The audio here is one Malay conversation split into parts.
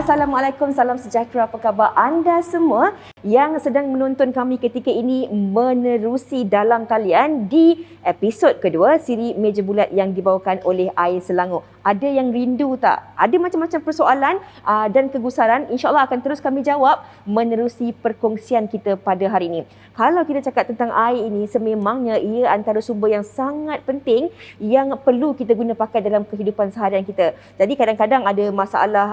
Assalamualaikum, salam sejahtera. Apa khabar anda semua yang sedang menonton kami ketika ini menerusi dalam talian di episod kedua siri Meja Bulat yang dibawakan oleh Air Selangor. Ada yang rindu tak? Ada macam-macam persoalan dan kegusaran. InsyaAllah akan terus kami jawab menerusi perkongsian kita pada hari ini. Kalau kita cakap tentang air ini, sememangnya ia antara sumber yang sangat penting yang perlu kita guna pakai dalam kehidupan seharian kita. Jadi kadang-kadang ada masalah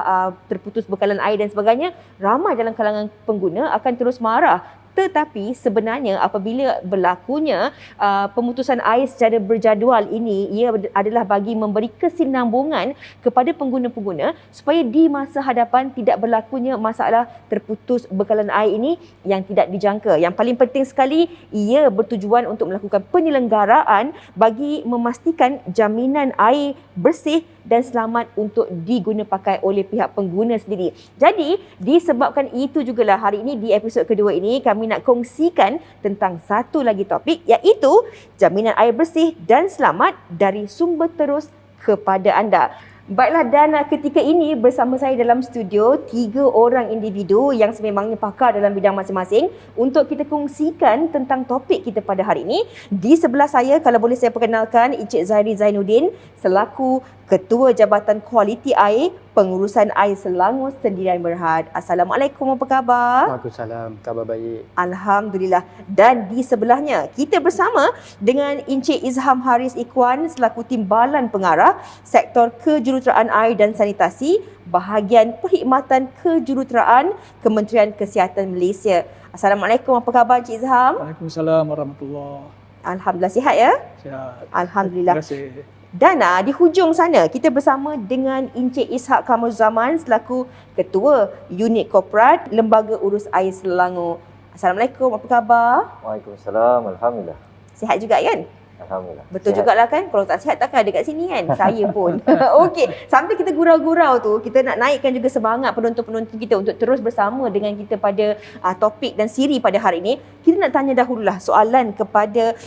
terputus bekalan air dan sebagainya, ramai dalam kalangan pengguna akan terus marah. Tetapi sebenarnya apabila berlakunya pemutusan air secara berjadual ini, ia adalah bagi memberi kesinambungan kepada pengguna-pengguna supaya di masa hadapan tidak berlakunya masalah terputus bekalan air ini yang tidak dijangka. Yang paling penting sekali, ia bertujuan untuk melakukan penyelenggaraan bagi memastikan jaminan air bersih dan selamat untuk diguna pakai oleh pihak pengguna sendiri. Jadi, disebabkan itu jugalah hari ini di episod kedua ini kami nak kongsikan tentang satu lagi topik, iaitu jaminan air bersih dan selamat dari sumber terus kepada anda. Baiklah, dan ketika ini bersama saya dalam studio 3 orang individu yang sememangnya pakar dalam bidang masing-masing untuk kita kongsikan tentang topik kita pada hari ini. Di sebelah saya, kalau boleh saya perkenalkan, Encik Zahri Zainuddin selaku Ketua Jabatan Kualiti Air Pengurusan Air Selangor Sendirian Berhad. Assalamualaikum, apa khabar? Waalaikumsalam, khabar baik. Alhamdulillah. Dan di sebelahnya, kita bersama dengan Encik Izham Haris Ikhwan selaku Timbalan Pengarah Sektor Kejuruteraan Air dan Sanitasi, Bahagian Perkhidmatan Kejuruteraan Kementerian Kesihatan Malaysia. Assalamualaikum, apa khabar Encik Izham? Waalaikumsalam warahmatullahi. Alhamdulillah, sihat ya? Sihat. Alhamdulillah. Terima kasih. Dan di hujung sana kita bersama dengan Encik Ishak Kamaruzzaman selaku Ketua Unit Korporat Lembaga Urus Air Selangor. Assalamualaikum, apa khabar? Waalaikumsalam, alhamdulillah. Sihat juga kan? Alhamdulillah. Betul jugalah kan? Kalau tak sihat takkan ada kat sini kan? Saya pun. Okey, sambil kita gurau-gurau tu, kita nak naikkan juga semangat penonton-penonton kita untuk terus bersama dengan kita pada topik dan siri pada hari ini. Kita nak tanya dahululah soalan kepada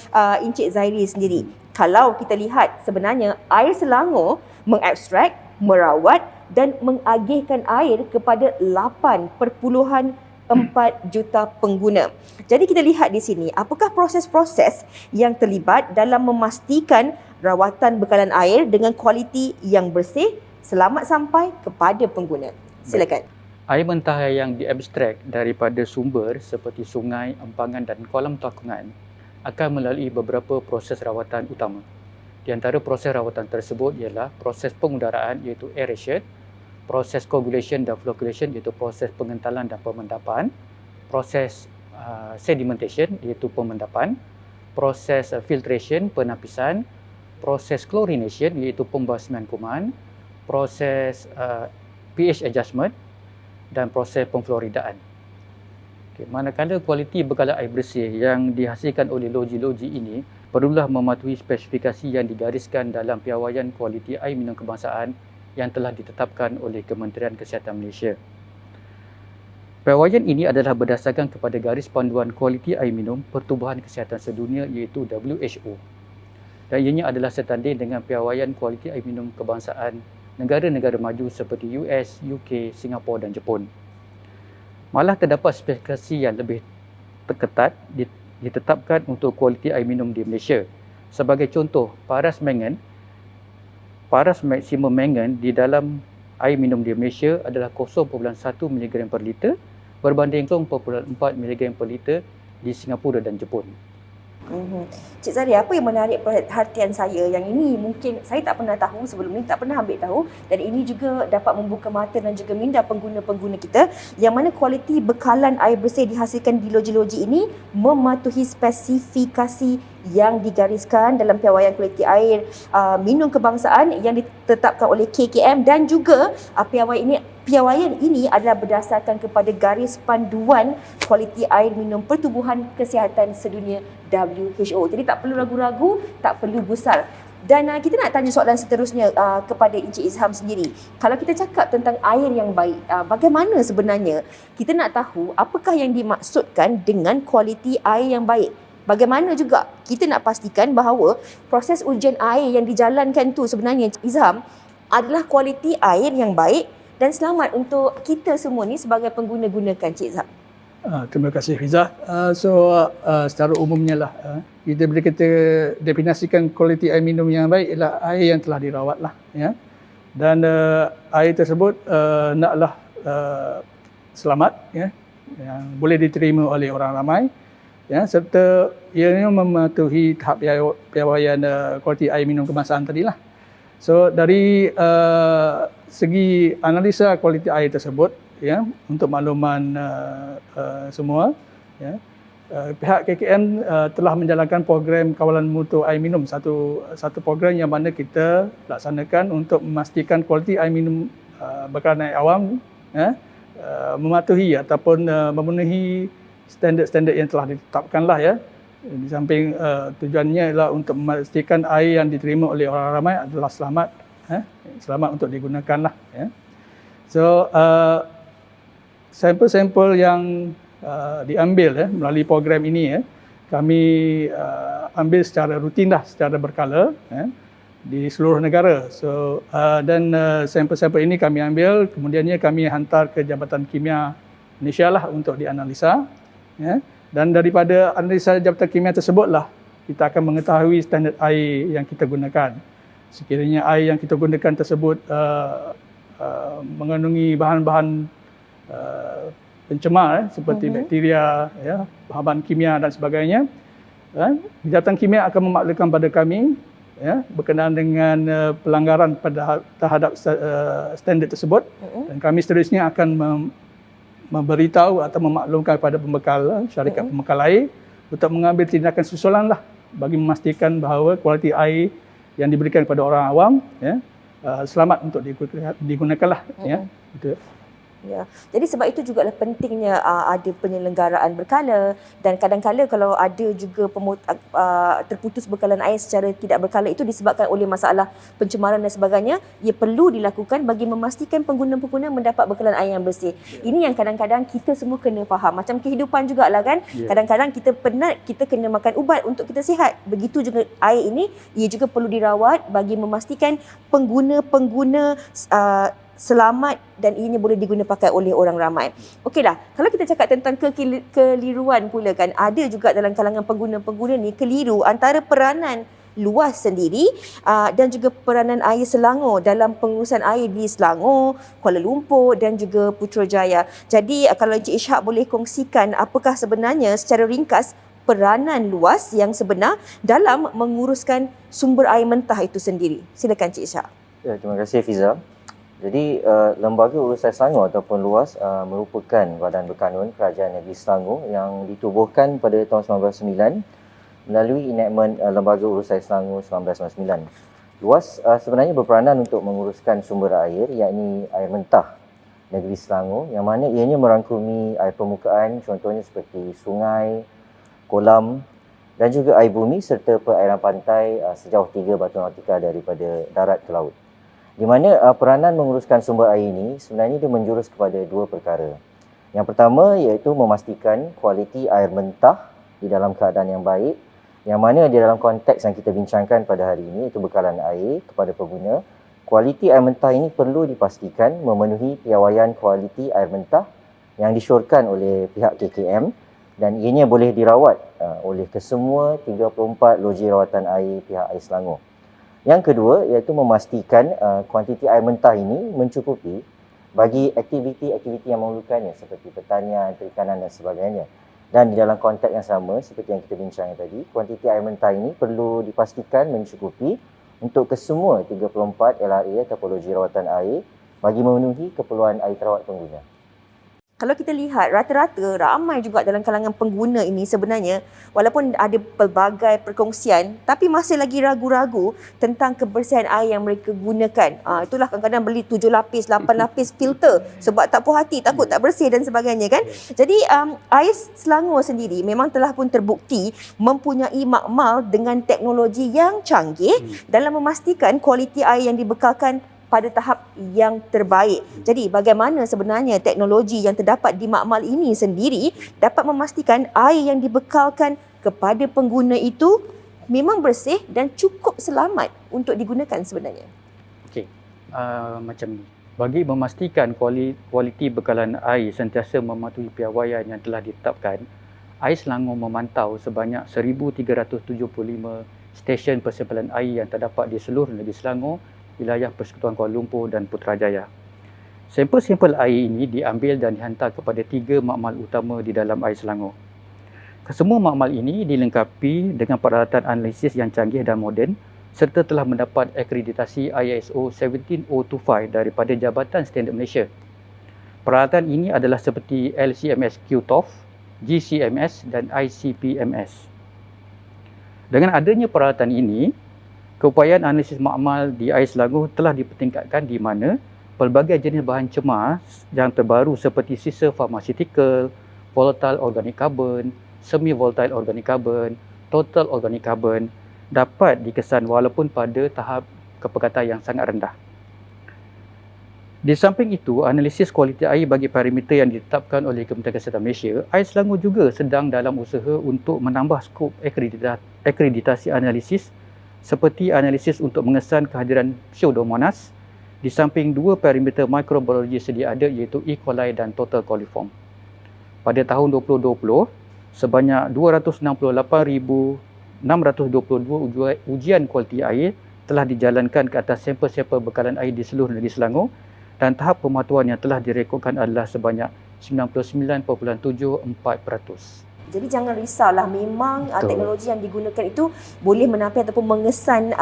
Encik Zahri sendiri. Kalau kita lihat sebenarnya Air Selangor mengabstrak, merawat dan mengagihkan air kepada 8.4 juta pengguna. Jadi kita lihat di sini, apakah proses-proses yang terlibat dalam memastikan rawatan bekalan air dengan kualiti yang bersih, selamat sampai kepada pengguna? Silakan. Air mentah yang diabstrak daripada sumber seperti sungai, empangan dan kolam takungan akan melalui beberapa proses rawatan utama. Di antara proses rawatan tersebut ialah proses pengudaraan iaitu aeration, proses coagulation dan flocculation iaitu proses pengentalan dan pemendapan, proses sedimentation iaitu pemendapan, proses filtration penapisan, proses chlorination iaitu pembasmian kuman, proses pH adjustment dan proses pemfluoridaan. Manakala kualiti bekalan air bersih yang dihasilkan oleh loji-loji ini perlulah mematuhi spesifikasi yang digariskan dalam Piawaian Kualiti Air Minum Kebangsaan yang telah ditetapkan oleh Kementerian Kesihatan Malaysia. Piawaian ini adalah berdasarkan kepada garis panduan kualiti air minum Pertubuhan Kesihatan Sedunia iaitu WHO. Dan ianya adalah setanding dengan Piawaian Kualiti Air Minum Kebangsaan negara-negara maju seperti US, UK, Singapura dan Jepun. Malah terdapat spesifikasi yang lebih ketat ditetapkan untuk kualiti air minum di Malaysia. Sebagai contoh, paras maksimum mangan di dalam air minum di Malaysia adalah 0.1 mg per liter berbanding 0.4 mg per liter di Singapura dan Jepun. Cik Zahri, apa yang menarik perhatian saya yang ini mungkin saya tak pernah tahu sebelum ni, tak pernah ambil tahu, dan ini juga dapat membuka mata dan juga minda pengguna-pengguna kita yang mana kualiti bekalan air bersih dihasilkan di loji-loji ini mematuhi spesifikasi yang digariskan dalam Piawaian Kualiti Air Minum Kebangsaan yang ditetapkan oleh KKM, dan juga piawaian ini adalah berdasarkan kepada garis panduan kualiti air minum Pertubuhan Kesihatan Sedunia WHO. Jadi tak perlu ragu-ragu, tak perlu gusar. Dan kita nak tanya soalan seterusnya kepada Encik Izham sendiri. Kalau kita cakap tentang air yang baik, bagaimana sebenarnya kita nak tahu apakah yang dimaksudkan dengan kualiti air yang baik? Bagaimana juga kita nak pastikan bahawa proses ujian air yang dijalankan tu sebenarnya Izham adalah kualiti air yang baik dan selamat untuk kita semua ni sebagai pengguna-gunakan, Cik Zak? Terima kasih Fiza. Secara umumnya lah, kita bila kita definisikan kualiti air minum yang baik ialah air yang telah dirawat lah, ya. Dan air tersebut naklah selamat, ya, yang boleh diterima oleh orang ramai, ya, serta ianya mematuhi tahap piawaian kualiti air minum kemasan tadilah. So dari segi analisa kualiti air tersebut, ya, untuk makluman semua, ya, pihak KKM telah menjalankan program kawalan mutu air minum, satu program yang mana kita laksanakan untuk memastikan kualiti air minum bekalan air awam, ya, mematuhi ataupun memenuhi standard-standard yang telah ditetapkan lah, ya. Di samping tujuannya ialah untuk memastikan air yang diterima oleh orang ramai adalah selamat, selamat untuk digunakan lah, ya. So sampel-sampel yang diambil, ya, melalui program ini, ya, kami ambil secara rutin lah, secara berkala, ya, di seluruh negara. So dan sampel-sampel ini kami ambil, kemudiannya kami hantar ke Jabatan Kimia Malaysia lah untuk dianalisa, ya. Dan daripada analisa Jabatan Kimia tersebutlah kita akan mengetahui standard air yang kita gunakan. Sekiranya air yang kita gunakan tersebut mengandungi bahan-bahan pencemar, seperti bakteria, ya, bahan kimia dan sebagainya, Jabatan Kimia akan memaklumkan pada kami, ya, berkenaan dengan pelanggaran terhadap standard tersebut, dan kami seterusnya akan memberitahu atau memaklumkan kepada pembekal, syarikat pembekal air, untuk mengambil tindakan susulan lah bagi memastikan bahawa kualiti air yang diberikan kepada orang awam, ya, selamat untuk digunakan lah, ya. Itu. Ya. Jadi sebab itu jugalah pentingnya ada penyelenggaraan berkala, dan kadang-kala kalau ada juga terputus bekalan air secara tidak berkala, itu disebabkan oleh masalah pencemaran dan sebagainya. Ia perlu dilakukan bagi memastikan pengguna-pengguna mendapat bekalan air yang bersih. Ini yang kadang-kadang kita semua kena faham. Macam kehidupan jugalah kan. Kadang-kadang kita penat, kita kena makan ubat untuk kita sihat. Begitu juga air ini, ia juga perlu dirawat bagi memastikan pengguna-pengguna selamat dan ianya boleh diguna pakai oleh orang ramai. Okeylah, kalau kita cakap tentang keliruan pula kan, ada juga dalam kalangan pengguna-pengguna ni keliru antara peranan luas sendiri dan juga peranan air Selangor dalam pengurusan air di Selangor, Kuala Lumpur dan juga Putrajaya. Jadi kalau Encik Ishak boleh kongsikan apakah sebenarnya secara ringkas peranan luas yang sebenar dalam menguruskan sumber air mentah itu sendiri. Silakan Encik Ishak. Ya, terima kasih Fiza. Jadi Lembaga Urusan Selangor ataupun LUAS merupakan badan berkanun Kerajaan Negeri Selangor yang ditubuhkan pada tahun 1999 melalui enactment Lembaga Urusan Selangor 1999. LUAS sebenarnya berperanan untuk menguruskan sumber air, yakni air mentah negeri Selangor, yang mana ianya merangkumi air permukaan, contohnya seperti sungai, kolam dan juga air bumi serta perairan pantai sejauh 3 batu nautika daripada darat ke laut. Di mana peranan menguruskan sumber air ini sebenarnya dia menjurus kepada 2 perkara. Yang pertama iaitu memastikan kualiti air mentah di dalam keadaan yang baik, yang mana di dalam konteks yang kita bincangkan pada hari ini iaitu bekalan air kepada pengguna. Kualiti air mentah ini perlu dipastikan memenuhi piawaian kualiti air mentah yang disyorkan oleh pihak KKM, dan ianya boleh dirawat oleh kesemua 34 loji rawatan air pihak Air Selangor. Yang kedua iaitu memastikan kuantiti air mentah ini mencukupi bagi aktiviti-aktiviti yang memerlukannya seperti pertanian, perikanan dan sebagainya. Dan di dalam konteks yang sama seperti yang kita bincangkan tadi, kuantiti air mentah ini perlu dipastikan mencukupi untuk kesemua 34 LRA atau loji rawatan air bagi memenuhi keperluan air terawat pengguna. Kalau kita lihat rata-rata ramai juga dalam kalangan pengguna ini sebenarnya, walaupun ada pelbagai perkongsian, tapi masih lagi ragu-ragu tentang kebersihan air yang mereka gunakan. Itulah kadang-kadang beli 7 lapis, 8 lapis filter sebab tak puas hati, takut tak bersih dan sebagainya kan. Jadi air Selangor sendiri memang telah pun terbukti mempunyai makmal dengan teknologi yang canggih dalam memastikan kualiti air yang dibekalkan pada tahap yang terbaik. Jadi bagaimana sebenarnya teknologi yang terdapat di makmal ini sendiri dapat memastikan air yang dibekalkan kepada pengguna itu memang bersih dan cukup selamat untuk digunakan sebenarnya? Okey, macam ni. Bagi memastikan kualiti bekalan air sentiasa mematuhi piawaian yang telah ditetapkan, Air Selangor memantau sebanyak 1,375 stesen persimpangan air yang terdapat di seluruh negeri Selangor, wilayah Persekutuan Kuala Lumpur dan Putrajaya. Sampel-sampel air ini diambil dan dihantar kepada 3 makmal utama di dalam Air Selangor. Kesemua makmal ini dilengkapi dengan peralatan analisis yang canggih dan moden serta telah mendapat akreditasi ISO 17025 daripada Jabatan Standard Malaysia. Peralatan ini adalah seperti LCMS QTOF, GCMS dan ICPMS. Dengan adanya peralatan ini, keupayaan analisis makmal di Air Selangor telah dipertingkatkan di mana pelbagai jenis bahan cemar yang terbaru seperti sisa pharmaceutical, volatile organic carbon, semi-volatile organic carbon, total organic carbon dapat dikesan walaupun pada tahap kepekatan yang sangat rendah. Di samping itu, analisis kualiti air bagi parameter yang ditetapkan oleh Kementerian Kesihatan Malaysia, Air Selangor juga sedang dalam usaha untuk menambah skop akreditasi analisis seperti analisis untuk mengesan kehadiran Pseudomonas di samping 2 parameter mikrobiologi sedia ada iaitu E. coli dan total coliform. Pada tahun 2020, sebanyak 268,622 ujian kualiti air telah dijalankan ke atas sampel-sampel bekalan air di seluruh negeri Selangor dan tahap pematuhan yang telah direkodkan adalah sebanyak 99.74%. Jadi jangan risaulah, memang teknologi yang digunakan itu boleh menampilkan ataupun mengesan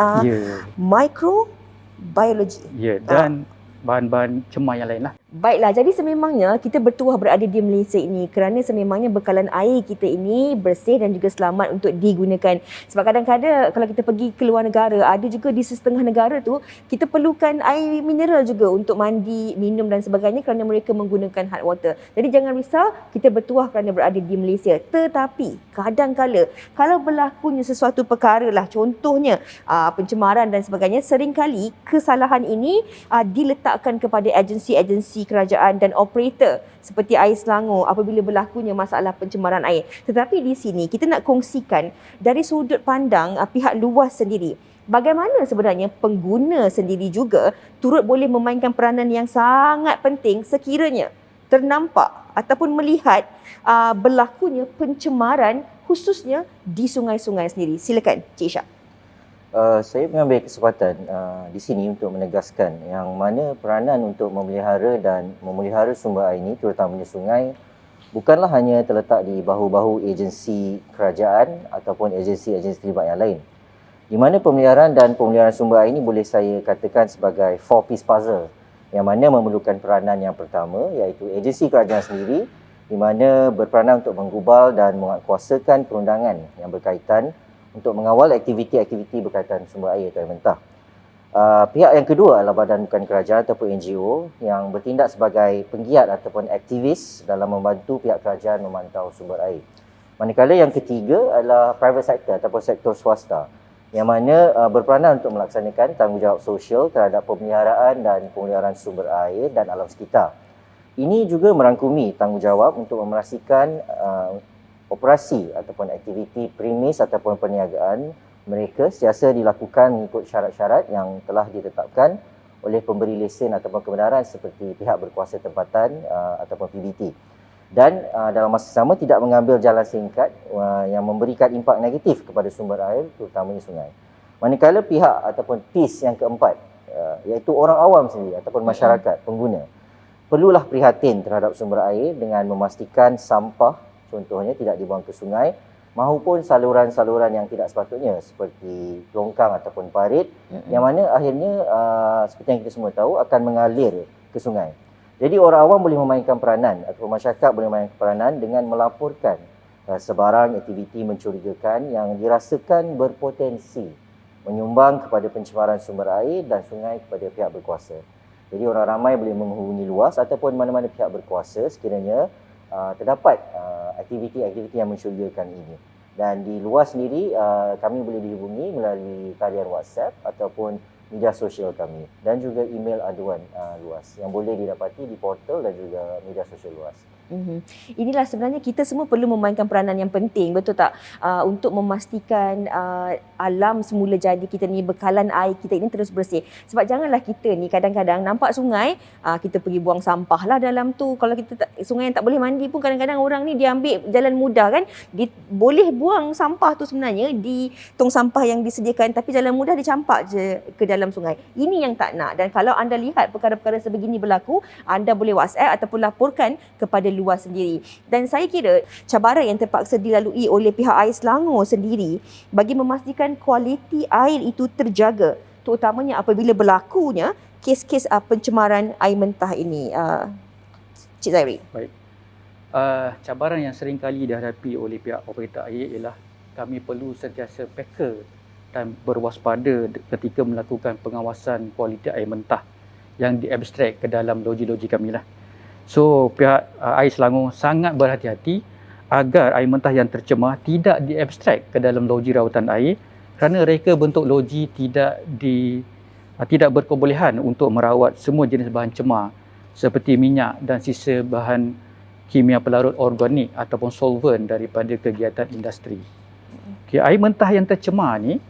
mikrobiologi. Ya, dan bahan-bahan cemar yang lain lah. Baiklah, jadi sememangnya kita bertuah berada di Malaysia ini kerana sememangnya bekalan air kita ini bersih dan juga selamat untuk digunakan. Sebab kadang-kadang kalau kita pergi ke luar negara, ada juga di setengah negara tu kita perlukan air mineral juga untuk mandi, minum dan sebagainya kerana mereka menggunakan hot water. Jadi jangan risau, kita bertuah kerana berada di Malaysia. Tetapi kadang-kala kalau berlakunya sesuatu perkara lah, contohnya pencemaran dan sebagainya, seringkali kesalahan ini diletakkan kepada agensi-agensi kerajaan dan operator seperti Air Selangor apabila berlakunya masalah pencemaran air. Tetapi di sini kita nak kongsikan dari sudut pandang pihak luas sendiri. Bagaimana sebenarnya pengguna sendiri juga turut boleh memainkan peranan yang sangat penting sekiranya ternampak ataupun melihat berlakunya pencemaran khususnya di sungai-sungai sendiri. Silakan Cik Ishak. Saya mengambil kesempatan di sini untuk menegaskan yang mana peranan untuk memelihara dan memelihara sumber air ini, terutamanya sungai, bukanlah hanya terletak di bahu-bahu agensi kerajaan ataupun agensi-agensi terlibat yang lain. Di mana pemeliharaan dan pemeliharaan sumber air ini boleh saya katakan sebagai 4-piece puzzle yang mana memerlukan peranan yang pertama iaitu agensi kerajaan sendiri di mana berperanan untuk menggubal dan menguatkuasakan perundangan yang berkaitan untuk mengawal aktiviti-aktiviti berkaitan sumber air atau air mentah. Pihak yang kedua adalah badan bukan kerajaan ataupun NGO yang bertindak sebagai penggiat ataupun aktivis dalam membantu pihak kerajaan memantau sumber air. Manakala yang ketiga adalah private sector ataupun sektor swasta yang mana berperanan untuk melaksanakan tanggungjawab sosial terhadap pemeliharaan dan pemeliharaan sumber air dan alam sekitar. Ini juga merangkumi tanggungjawab untuk memastikan operasi ataupun aktiviti premis ataupun perniagaan mereka sentiasa dilakukan mengikut syarat-syarat yang telah ditetapkan oleh pemberi lesen ataupun kebenaran seperti pihak berkuasa tempatan ataupun PBT. Dan dalam masa sama tidak mengambil jalan singkat yang memberikan impak negatif kepada sumber air terutamanya sungai. Manakala pihak ataupun piece yang keempat iaitu orang awam sendiri ataupun masyarakat pengguna perlulah prihatin terhadap sumber air dengan memastikan sampah contohnya tidak dibuang ke sungai maupun saluran-saluran yang tidak sepatutnya seperti longkang ataupun parit yang mana akhirnya seperti yang kita semua tahu akan mengalir ke sungai. Jadi orang awam boleh memainkan peranan atau masyarakat boleh memainkan peranan dengan melaporkan sebarang aktiviti mencurigakan yang dirasakan berpotensi menyumbang kepada pencemaran sumber air dan sungai kepada pihak berkuasa. Jadi orang ramai boleh menghubungi luas ataupun mana-mana pihak berkuasa sekiranya terdapat aktiviti-aktiviti yang mencurigakan ini. Dan di luar sendiri kami boleh dihubungi melalui talian WhatsApp ataupun media sosial kami dan juga email aduan luas yang boleh didapati di portal dan juga media sosial luas. Inilah sebenarnya kita semua perlu memainkan peranan yang penting, betul tak? Untuk memastikan alam semula jadi kita ni, bekalan air kita ini terus bersih. Sebab janganlah kita ni kadang-kadang nampak sungai, kita pergi buang sampah lah dalam tu. Kalau kita sungai yang tak boleh mandi pun kadang-kadang orang ni dia ambil jalan mudah kan. Dia boleh buang sampah tu sebenarnya di tong sampah yang disediakan, tapi jalan mudah dia campak je ke dalam sungai. Ini yang tak nak. Dan kalau anda lihat perkara-perkara sebegini berlaku, anda boleh WhatsApp ataupun laporkan kepada luar sendiri. Dan saya kira cabaran yang terpaksa dilalui oleh pihak Air Selangor sendiri bagi memastikan kualiti air itu terjaga, terutamanya apabila berlakunya kes-kes pencemaran air mentah ini. Cik Zairi. Baik. Cabaran yang sering kali dihadapi oleh pihak operator air ialah kami perlu sentiasa peka dan berwaspada ketika melakukan pengawasan kualiti air mentah yang diabstrak ke dalam loji-loji kami lah. So pihak Air Selangor sangat berhati-hati agar air mentah yang tercemar tidak diabstrak ke dalam loji rawatan air kerana reka bentuk loji tidak berkebolehan untuk merawat semua jenis bahan cemar seperti minyak dan sisa bahan kimia pelarut organik ataupun solvent daripada kegiatan industri. Okay, air mentah yang tercemar ni,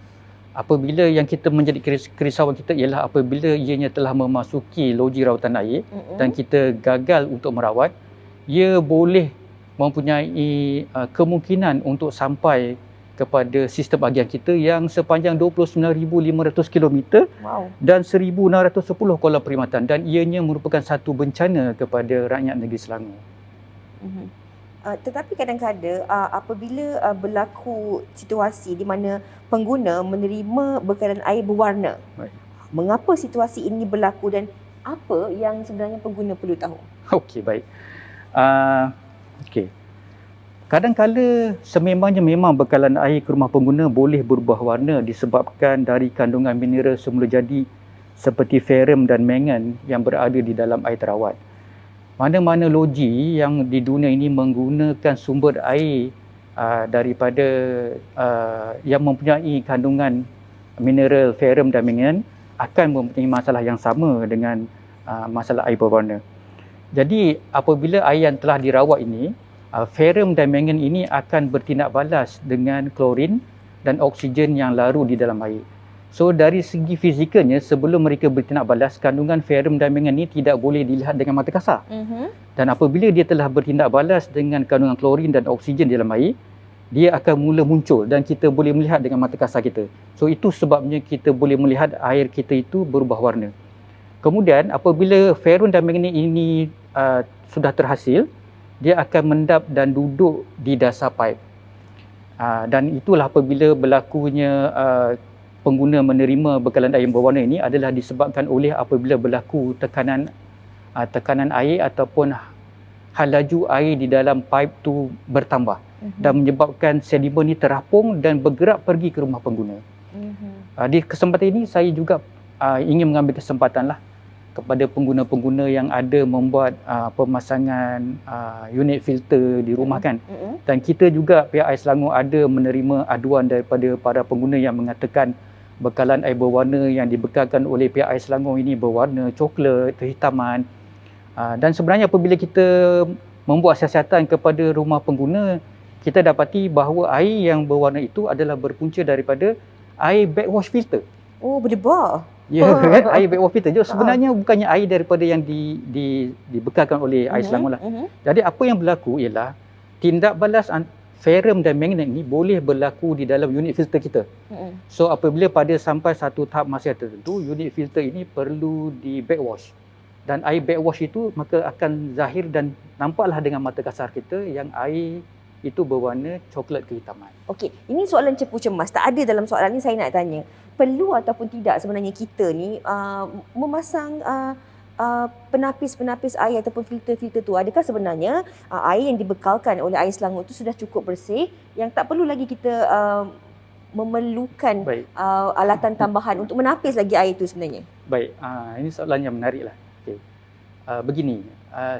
apabila yang kita menjadi kerisauan kita ialah apabila ianya telah memasuki loji rawatan air dan kita gagal untuk merawat, ia boleh mempunyai kemungkinan untuk sampai kepada sistem agian kita yang sepanjang 29,500 km dan 1,610 kolam perkhidmatan, dan ianya merupakan satu bencana kepada rakyat negeri Selangor. Tetapi kadang-kadang apabila berlaku situasi di mana pengguna menerima bekalan air berwarna, mengapa situasi ini berlaku dan apa yang sebenarnya pengguna perlu tahu? Okey, baik. Kadang-kala sememangnya memang bekalan air ke rumah pengguna boleh berubah warna disebabkan dari kandungan mineral semula jadi seperti ferrum dan mangan yang berada di dalam air terawat. Mana-mana loji yang di dunia ini menggunakan sumber air daripada yang mempunyai kandungan mineral ferrum dan mangan akan mempunyai masalah yang sama dengan masalah air berwarna. Jadi apabila air yang telah dirawat ini, ferrum dan mangan ini akan bertindak balas dengan klorin dan oksigen yang larut di dalam air. So dari segi fizikalnya, sebelum mereka bertindak balas, kandungan ferrum dan mangan ini tidak boleh dilihat dengan mata kasar. Dan apabila dia telah bertindak balas dengan kandungan klorin dan oksigen di dalam air, dia akan mula muncul dan kita boleh melihat dengan mata kasar kita. So itu sebabnya kita boleh melihat air kita itu berubah warna. Kemudian apabila ferrum dan mangan ini sudah terhasil, dia akan mendap dan duduk di dasar paip. Dan itulah apabila berlakunya pengguna menerima bekalan air berwarna ini adalah disebabkan oleh apabila berlaku tekanan air ataupun hal laju air di dalam paip tu bertambah dan menyebabkan sedimen ini terapung dan bergerak pergi ke rumah pengguna. Di kesempatan ini saya juga ingin mengambil kesempatan lah kepada pengguna-pengguna yang ada membuat pemasangan unit filter di rumah kan. Dan kita juga pihak Air Selangor ada menerima aduan daripada para pengguna yang mengatakan bekalan air berwarna yang dibekalkan oleh pihak Air Selangor ini berwarna coklat, kehitaman. Dan sebenarnya apabila kita membuat siasatan kepada rumah pengguna, kita dapati bahawa air yang berwarna itu adalah berpunca daripada air backwash filter. Oh, berdebar. Ya, kan? Air backwash filter. Jadi sebenarnya bukannya air daripada yang dibekalkan oleh Air Selangor lah. Jadi apa yang berlaku ialah tindak balas ferrum dan mangan ini boleh berlaku di dalam unit filter kita. So apabila sampai satu tahap masa tertentu, unit filter ini perlu di backwash. Dan air backwash itu maka akan zahir dan nampaklah dengan mata kasar kita yang air itu berwarna coklat kehitaman. Okey, ini soalan cepu cemas. Tak ada dalam soalan ni saya nak tanya. Perlu ataupun tidak sebenarnya kita ni memasang penapis-penapis air ataupun filter-filter tu? Adakah sebenarnya air yang dibekalkan oleh Air Selangor itu sudah cukup bersih yang tak perlu lagi kita memerlukan alatan tambahan untuk menapis lagi air itu sebenarnya? Baik, ini soalan yang menarik lah. Okay. Begini,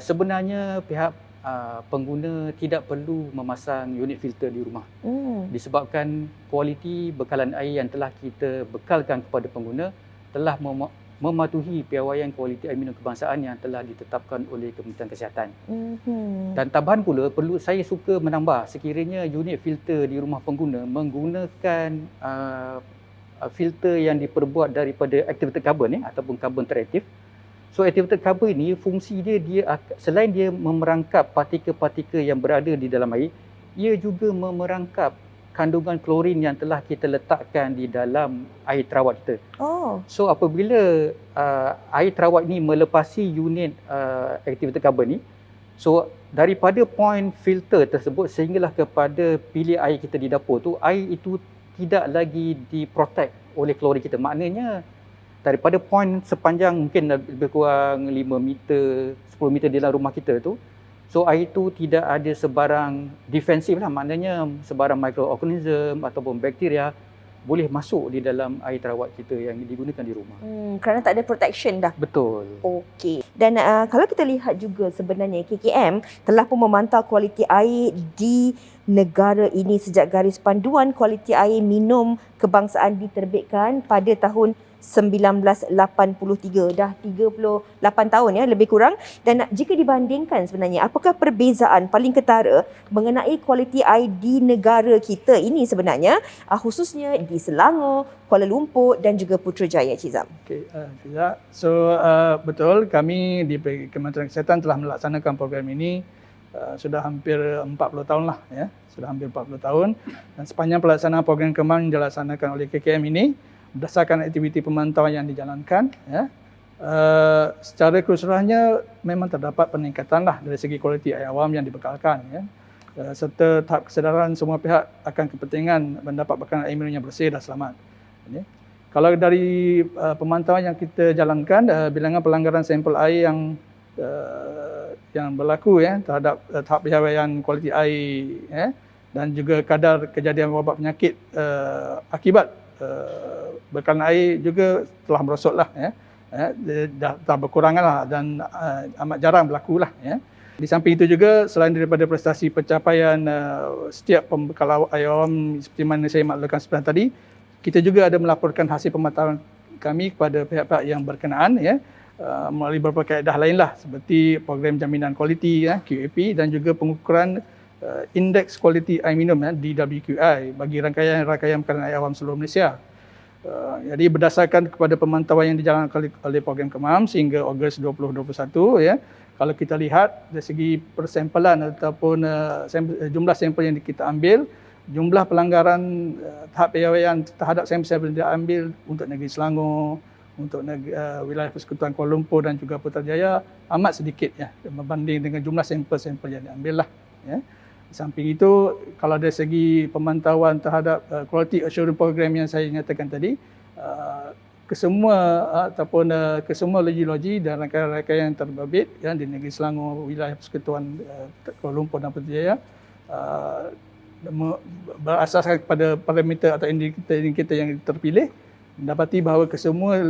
sebenarnya pihak pengguna tidak perlu memasang unit filter di rumah disebabkan kualiti bekalan air yang telah kita bekalkan kepada pengguna telah mematuhi piawaian kualiti air minum kebangsaan yang telah ditetapkan oleh Kementerian Kesihatan. Mhm. Dan tambahan pula, saya suka menambah sekiranya unit filter di rumah pengguna menggunakan filter yang diperbuat daripada activated carbon ataupun carbon teraktif. So activated carbon ini fungsi dia selain dia memerangkap partikel-partikel yang berada di dalam air, ia juga memerangkap kandungan klorin yang telah kita letakkan di dalam air terawat kita. Oh. So apabila air terawat ni melepasi unit activated carbon ni, so daripada point filter tersebut sehinggalah kepada bilik air kita di dapur tu, air itu tidak lagi diprotect oleh klorin kita. Maknanya daripada point sepanjang mungkin lebih kurang 5 meter, 10 meter di dalam rumah kita tu, so air itu tidak ada sebarang defensif lah, maknanya sebarang mikroorganism ataupun bakteria boleh masuk di dalam air terawat kita yang digunakan di rumah. Kerana tak ada protection dah. Betul. Okey. Dan kalau kita lihat juga sebenarnya KKM telah pun memantau kualiti air di negara ini sejak garis panduan kualiti air minum kebangsaan diterbitkan pada tahun 1983, dah 38 tahun ya lebih kurang. Dan jika dibandingkan sebenarnya, apakah perbezaan paling ketara mengenai kualiti air di negara kita ini sebenarnya, khususnya di Selangor, Kuala Lumpur dan juga Putrajaya, Cik Zam? Okey, so betul, kami di Kementerian Kesihatan telah melaksanakan program ini sudah hampir 40 tahun lah ya, sudah hampir 40 tahun. Dan sepanjang pelaksanaan program KEMAM yang dilaksanakan oleh KKM ini, berdasarkan aktiviti pemantauan yang dijalankan, ya, secara keseluruhannya memang terdapat peningkatan lah dari segi kualiti air awam yang dibekalkan, ya, serta tahap kesedaran semua pihak akan kepentingan mendapat bekalan air minum yang bersih dan selamat. Ya. Kalau dari pemantauan yang kita jalankan, bilangan pelanggaran sampel air yang berlaku ya terhadap tahap piawaian kualiti air, ya, dan juga kadar kejadian wabak penyakit akibat bekalan air juga telah merosot lah, ya. Dah berkurangan lah dan amat jarang berlaku lah, ya. Di samping itu juga, selain daripada prestasi pencapaian setiap pembekal air awam seperti mana saya maklumkan sebentar tadi, kita juga ada melaporkan hasil pemantauan kami kepada pihak-pihak yang berkenaan, ya, melalui beberapa kaedah lain lah, seperti program jaminan kualiti, ya, QAP, dan juga pengukuran indeks kualiti air minum, ya, DWQI bagi rangkaian bekalan air awam seluruh Malaysia. Jadi berdasarkan kepada pemantauan yang dijalankan oleh program KEMAM sehingga Ogos 2021, ya, kalau kita lihat dari segi persampelan ataupun jumlah sampel yang kita ambil, jumlah pelanggaran tahap piawaian terhadap sampel-sampel yang diambil untuk negeri Selangor, untuk wilayah Persekutuan Kuala Lumpur dan juga Putrajaya amat sedikit, ya, berbanding dengan jumlah sampel-sampel yang diambil lah, ya. Di samping itu, kalau dari segi pemantauan terhadap quality assurance program yang saya nyatakan tadi, kesemua ataupun kesemua loji-loji dan rangkaian-rangkaian yang terbabit, ya, di negeri Selangor, wilayah Persekutuan Kuala Lumpur dan Putrajaya, berasaskan kepada parameter atau indikator yang terpilih, mendapati bahawa kesemua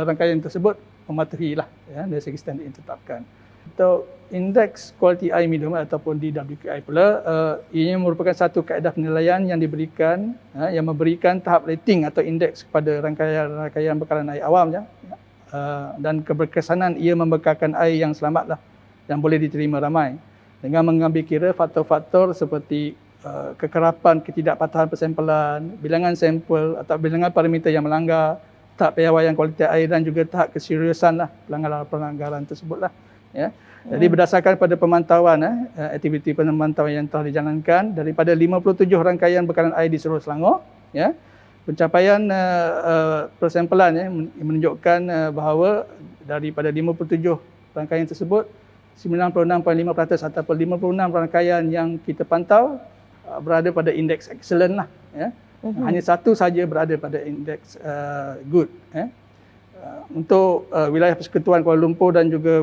rangkaian tersebut mematuhi lah, ya, dari segi standard yang ditetapkan. Untuk indeks kualiti air minum ataupun DWQI pula, ianya merupakan satu kaedah penilaian yang diberikan, yang memberikan tahap rating atau indeks kepada rangkaian bekalan air awam, ya, dan keberkesanan ia membekalkan air yang selamat lah, yang boleh diterima ramai, dengan mengambil kira faktor-faktor seperti kekerapan, ketidakpatuhan persampelan, bilangan sampel atau bilangan parameter yang melanggar, tahap piawaian kualiti air dan juga tahap keseriusan lah pelanggaran tersebut lah, ya. Jadi berdasarkan pada pemantauan, aktiviti pemantauan yang telah dijalankan daripada 57 rangkaian bekalan air di seluruh Selangor, ya, pencapaian persampelan, ya, menunjukkan bahawa daripada 57 rangkaian tersebut, 96.5% ataupun 56 rangkaian yang kita pantau berada pada indeks excellent lah, ya. Hanya satu saja berada pada indeks good, ya. Untuk wilayah Persekutuan Kuala Lumpur dan juga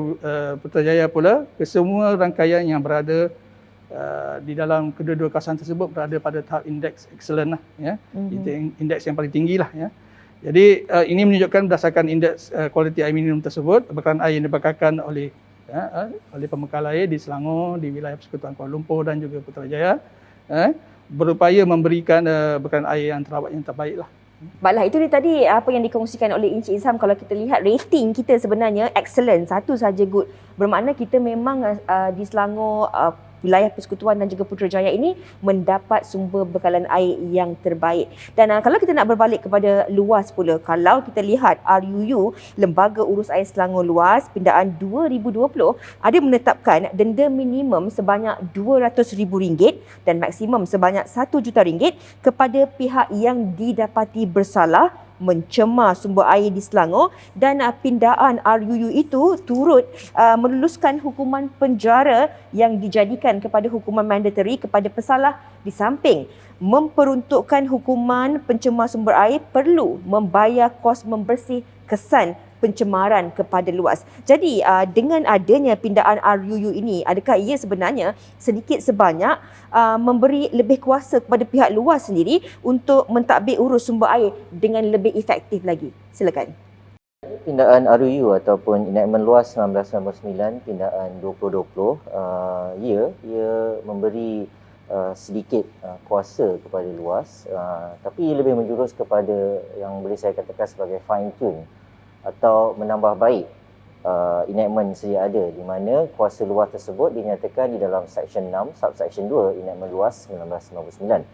Putrajaya pula, kesemua rangkaian yang berada di dalam kedua-dua kawasan tersebut berada pada tahap indeks excellent lah, ya. Indeks yang paling tinggi lah, ya. Jadi ini menunjukkan berdasarkan indeks kualiti air minum tersebut, bekalan air yang dibekalkan oleh pembekal air di Selangor, di wilayah Persekutuan Kuala Lumpur dan juga Putrajaya, berupaya memberikan bekalan air yang terawat yang terbaik lah Baiklah, itu dia tadi apa yang dikongsikan oleh Encik Izham. Kalau kita lihat rating kita sebenarnya excellent, satu saja good. Bermakna kita memang di Selangor, wilayah Persekutuan dan juga Putrajaya ini mendapat sumber bekalan air yang terbaik. Dan kalau kita nak berbalik kepada luas pula, kalau kita lihat RUU, Lembaga Urus Air Selangor Luas, pindaan 2020 ada menetapkan denda minimum sebanyak RM200,000 dan maksimum sebanyak RM1,000,000 kepada pihak yang didapati bersalah mencemar sumber air di Selangor, dan pindaan RUU itu turut meluluskan hukuman penjara yang dijadikan kepada hukuman mandatory kepada pesalah, di samping memperuntukkan hukuman pencemar sumber air perlu membayar kos membersih kesan pencemaran kepada luas. Jadi dengan adanya pindaan RUU ini, adakah ia sebenarnya sedikit sebanyak memberi lebih kuasa kepada pihak luas sendiri untuk mentadbir urus sumber air dengan lebih efektif lagi? Silakan. Pindaan RUU ataupun Enactment Luas 1999 pindaan 2020, ia memberi sedikit kuasa kepada luas, tapi ia lebih menjurus kepada yang boleh saya katakan sebagai fine tune atau menambah baik enactment sedia ada, di mana kuasa luas tersebut dinyatakan di dalam Section 6, Subsection 2 Enactment Luas 1999.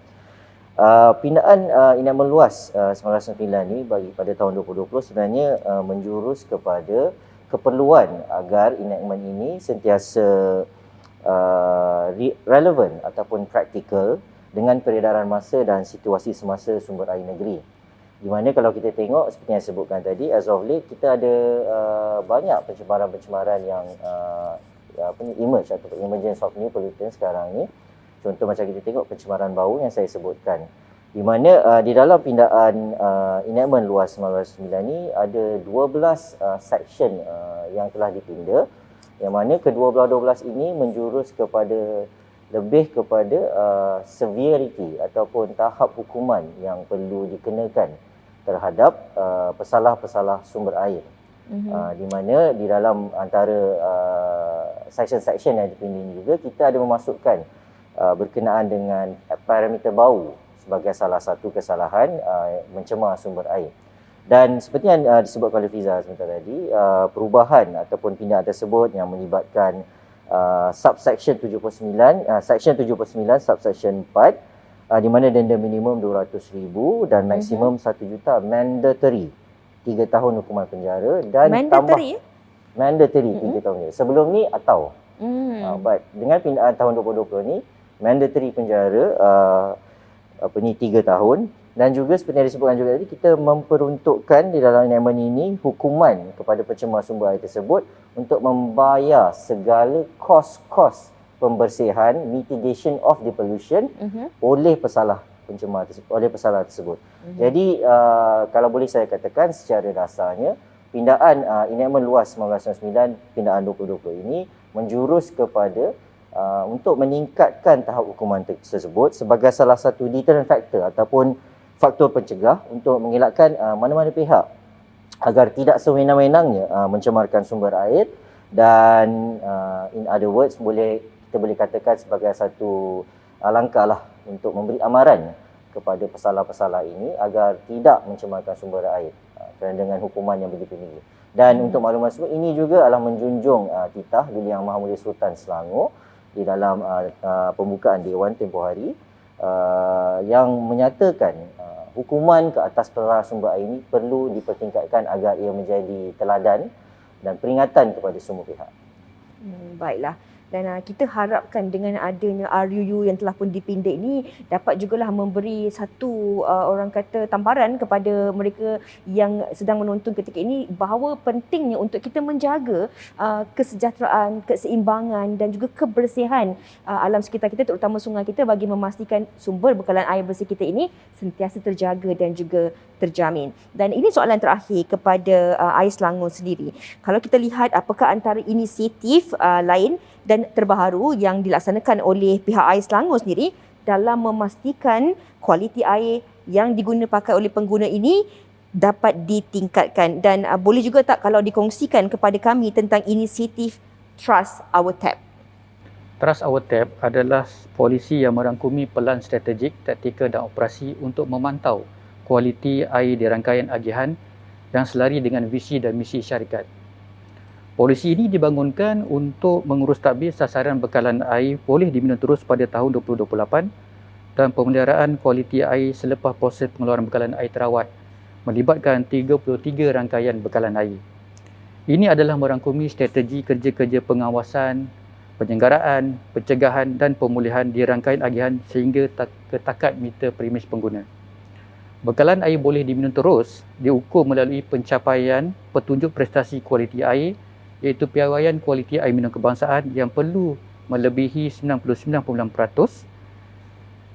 Pindaan Enactment Luas 1999 ni bagi pada tahun 2020 sebenarnya menjurus kepada keperluan agar enactment ini sentiasa relevan ataupun praktikal dengan peredaran masa dan situasi semasa sumber air negeri. Di mana kalau kita tengok seperti yang saya sebutkan tadi, as of late kita ada banyak pencemaran-pencemaran yang emerge atau emergence of new pollutants sekarang ni. Contoh macam kita tengok pencemaran bau yang saya sebutkan. Di mana di dalam pindaan Enactment Luas 1999 ni ada 12 section yang telah dipinda, yang mana kedua-belah 12 ini menjurus kepada lebih kepada severity ataupun tahap hukuman yang perlu dikenakan terhadap pesalah-pesalah sumber air. Di mana di dalam antara section-section yang dipindah ini juga kita ada memasukkan berkenaan dengan parameter bau sebagai salah satu kesalahan mencemar sumber air. Dan seperti yang disebutkan oleh Fiza sebentar tadi, perubahan ataupun pindaan tersebut yang melibatkan subsection 79, section 79 subsection 4, di mana denda minimum RM200,000 dan maksimum RM1,000,000, mandatory 3 tahun hukuman penjara, dan Mandatory? Mandatory 3 tahun penjara. Sebelum ni atau but dengan pindaan tahun 2020 ni mandatory penjara 3 tahun. Dan juga seperti yang disebutkan juga tadi, kita memperuntukkan di dalam enactment ini hukuman kepada pencemar sumber air tersebut untuk membayar segala kos-kos pembersihan, mitigation of the pollution oleh pesalah pencemar tersebut, oleh pesalah tersebut. Jadi kalau boleh saya katakan secara dasarnya, pindaan Enactment Luas 1999 pindaan 2020 ini menjurus kepada untuk meningkatkan tahap hukuman tersebut sebagai salah satu deterrent factor ataupun faktor pencegah untuk mengelakkan mana-mana pihak agar tidak sewenang-wenangnya mencemarkan sumber air, dan in other words kita boleh katakan sebagai satu langkah lah untuk memberi amaran kepada pesalah-pesalah ini agar tidak mencemarkan sumber air kerana dengan hukuman yang begitu tinggi. Dan untuk makluman semua, ini juga adalah menjunjung titah Duli Yang Maha Mulia Sultan Selangor di dalam pembukaan Dewan tempoh hari yang menyatakan hukuman ke atas pesalah sumber air ini perlu dipertingkatkan agar ia menjadi teladan dan peringatan kepada semua pihak. Baiklah. Dan kita harapkan dengan adanya RUU yang telah pun dipinda ini dapat jugalah memberi satu orang kata tamparan kepada mereka yang sedang menonton ketika ini bahawa pentingnya untuk kita menjaga kesejahteraan, keseimbangan dan juga kebersihan alam sekitar kita, terutama sungai kita, bagi memastikan sumber bekalan air bersih kita ini sentiasa terjaga dan juga terjamin. Dan ini soalan terakhir kepada Air Selangor sendiri. Kalau kita lihat apakah antara inisiatif lain dan terbaharu yang dilaksanakan oleh pihak Air Selangor sendiri dalam memastikan kualiti air yang pakai oleh pengguna ini dapat ditingkatkan, dan boleh juga tak kalau dikongsikan kepada kami tentang inisiatif Trust Our Tap? Trust Our Tap adalah polisi yang merangkumi pelan strategik, taktikal dan operasi untuk memantau kualiti air di rangkaian agihan yang selari dengan visi dan misi syarikat. Polisi ini dibangunkan untuk mengurus tadbir sasaran bekalan air boleh diminum terus pada tahun 2028 dan pemeliharaan kualiti air selepas proses pengeluaran bekalan air terawat melibatkan 33 rangkaian bekalan air. Ini adalah merangkumi strategi kerja-kerja pengawasan, penyelenggaraan, pencegahan dan pemulihan di rangkaian agihan sehingga ke takat meter premis pengguna. Bekalan air boleh diminum terus diukur melalui pencapaian petunjuk prestasi kualiti air iaitu piawaian kualiti air minum kebangsaan yang perlu melebihi 99.9%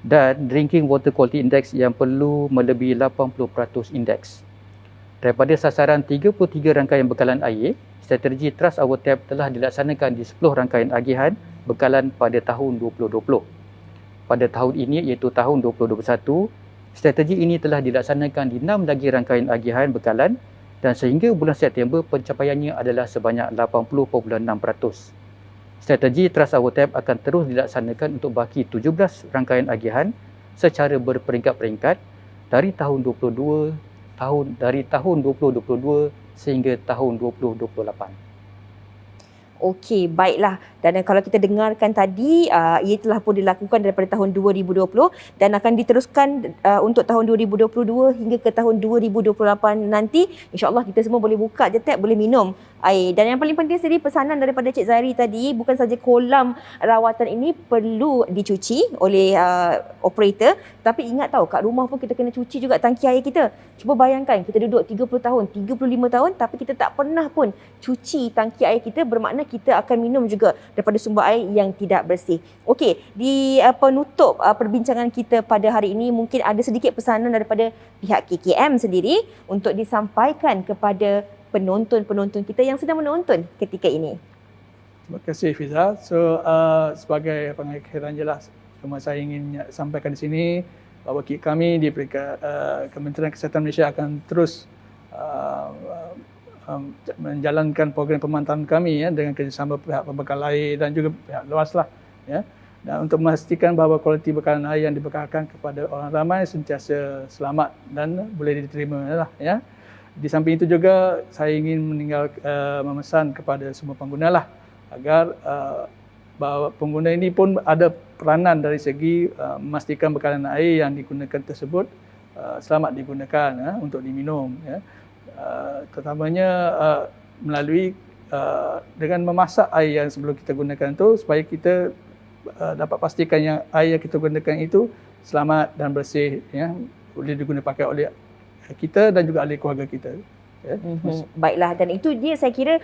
dan Drinking Water Quality Index yang perlu melebihi 80% indeks. Daripada sasaran 33 rangkaian bekalan air, strategi Trust Our Tap telah dilaksanakan di 10 rangkaian agihan bekalan pada tahun 2020. Pada tahun ini iaitu tahun 2021, strategi ini telah dilaksanakan di 6 lagi rangkaian agihan bekalan dan sehingga bulan September pencapaiannya adalah sebanyak 80.6%. Strategi Trust Our Tap akan terus dilaksanakan untuk baki 17 rangkaian agihan secara berperingkat-peringkat dari tahun 2022 sehingga tahun 2028. Okey, baiklah. Dan kalau kita dengarkan tadi, ia telah pun dilakukan daripada tahun 2020 dan akan diteruskan untuk tahun 2022 hingga ke tahun 2028 nanti. InsyaAllah kita semua boleh buka je tap, boleh minum air. Dan yang paling penting sendiri pesanan daripada Cik Zahri tadi, bukan saja kolam rawatan ini perlu dicuci oleh operator, tapi ingat tahu kat rumah pun kita kena cuci juga tangki air kita. Cuba bayangkan kita duduk 30 tahun, 35 tahun tapi kita tak pernah pun cuci tangki air kita, bermakna kita akan minum juga daripada sumber air yang tidak bersih. Okey, di penutup perbincangan kita pada hari ini, mungkin ada sedikit pesanan daripada pihak KKM sendiri untuk disampaikan kepada penonton-penonton kita yang sedang menonton ketika ini. Terima kasih Fiza. So sebagai pengakhiran jelas, cuma saya ingin sampaikan di sini bahawa kami di peringkat Kementerian Kesihatan Malaysia akan terus menjalankan program pemantauan kami dengan kerjasama pihak pembekal air dan juga pihak luas lah, dan untuk memastikan bahawa kualiti bekalan air yang dibekalkan kepada orang ramai sentiasa selamat dan boleh diterima lah, Di samping itu juga saya ingin memesan kepada semua pengguna lah agar bahawa pengguna ini pun ada peranan dari segi memastikan bekalan air yang digunakan tersebut selamat digunakan untuk diminum, terutamanya melalui dengan memasak air yang sebelum kita gunakan itu supaya kita dapat pastikan yang air yang kita gunakan itu selamat dan bersih, boleh digunakan pakai oleh kita dan juga ahli keluarga kita. Baiklah, dan itu dia saya kira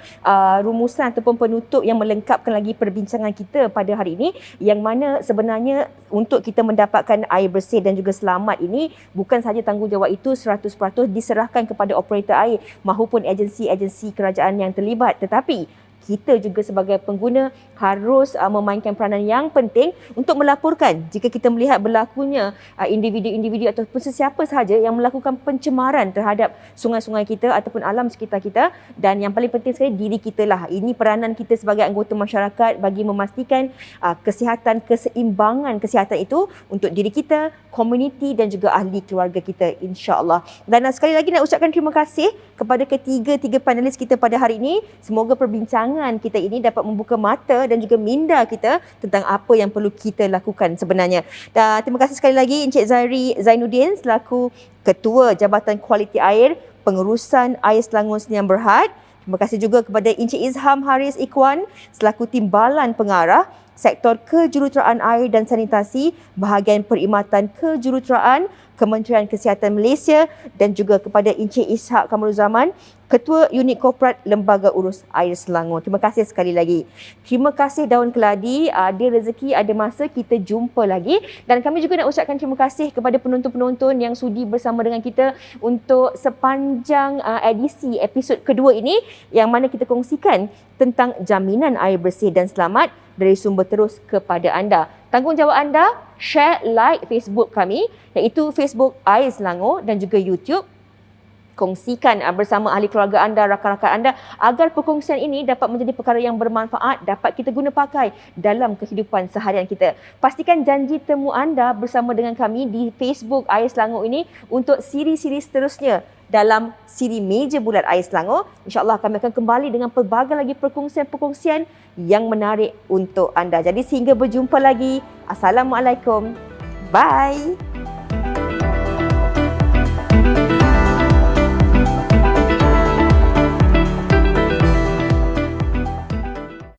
rumusan ataupun penutup yang melengkapkan lagi perbincangan kita pada hari ini, yang mana sebenarnya untuk kita mendapatkan air bersih dan juga selamat ini bukan sahaja tanggungjawab itu 100% diserahkan kepada operator air maupun agensi-agensi kerajaan yang terlibat, tetapi kita juga sebagai pengguna harus memainkan peranan yang penting untuk melaporkan jika kita melihat berlakunya individu-individu ataupun sesiapa sahaja yang melakukan pencemaran terhadap sungai-sungai kita ataupun alam sekitar kita. Dan yang paling penting sekali, diri kita lah. Ini peranan kita sebagai anggota masyarakat bagi memastikan kesihatan, keseimbangan kesihatan itu untuk diri kita, komuniti dan juga ahli keluarga kita, insya-Allah. Dan sekali lagi nak ucapkan terima kasih kepada ketiga panelis kita pada hari ini. Semoga perbincangan kita ini dapat membuka mata dan juga minda kita tentang apa yang perlu kita lakukan sebenarnya. Dan terima kasih sekali lagi Encik Zahri Zainuddin selaku Ketua Jabatan Kualiti Air Pengurusan Air Selangor Sdn Bhd. Terima kasih juga kepada Encik Izham Haris Ikhwan selaku Timbalan Pengarah Sektor Kejuruteraan Air dan Sanitasi Bahagian Perkhidmatan Kejuruteraan Kementerian Kesihatan Malaysia, dan juga kepada Encik Ishak Kamaruzaman, Ketua Unit Korporat Lembaga Urus Air Selangor. Terima kasih sekali lagi. Terima kasih Daun Keladi. Ada rezeki, ada masa kita jumpa lagi. Dan kami juga nak ucapkan terima kasih kepada penonton-penonton yang sudi bersama dengan kita untuk sepanjang edisi episod kedua ini, yang mana kita kongsikan tentang jaminan air bersih dan selamat dari sumber terus kepada anda. Tanggungjawab anda, share, like Facebook kami, iaitu Facebook Air Selangor dan juga YouTube. kongsikan bersama ahli keluarga anda, rakan-rakan anda agar perkongsian ini dapat menjadi perkara yang bermanfaat, dapat kita guna pakai dalam kehidupan seharian kita. Pastikan janji temu anda bersama dengan kami di Facebook Air Selangor ini untuk siri-siri seterusnya dalam siri Meja Bulat Air Selangor. InsyaAllah kami akan kembali dengan pelbagai lagi perkongsian-perkongsian yang menarik untuk anda. Jadi sehingga berjumpa lagi. Assalamualaikum. Bye.